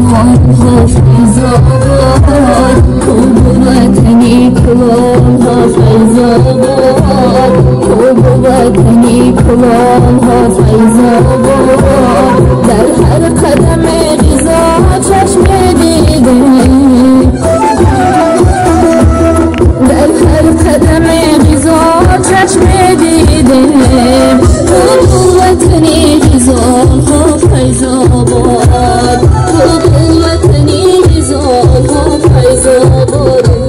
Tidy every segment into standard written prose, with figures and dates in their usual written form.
حافظ آباد خوب وطنی کلام حافظ آباد خوب وطنی کلام حافظ آباد در هر قدم غذا چشم دیده در هر قدم غذا چشم دیده خوب وطنی غذا حافظ آباد خوب وطنی غذا حافظ آباد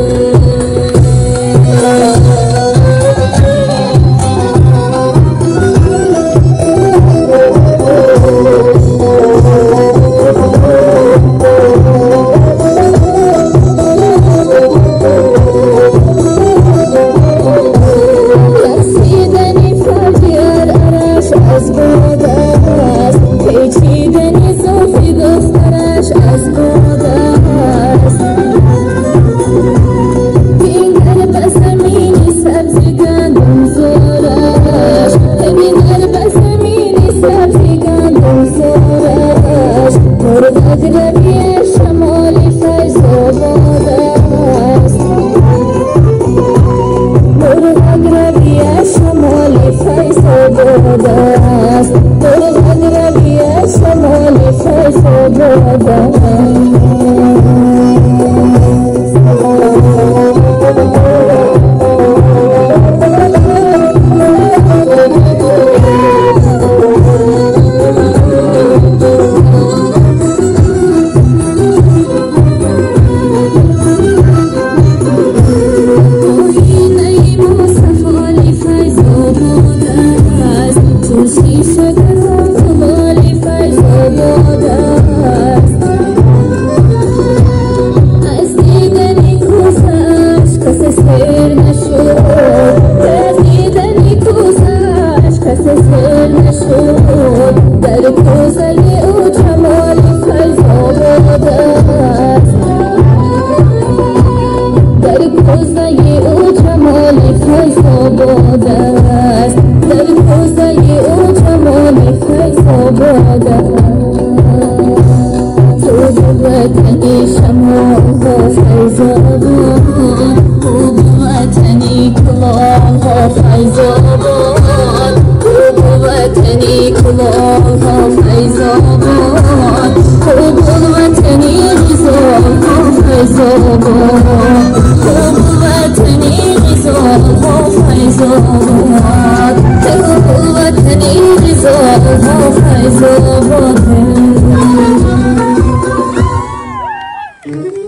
Thank you.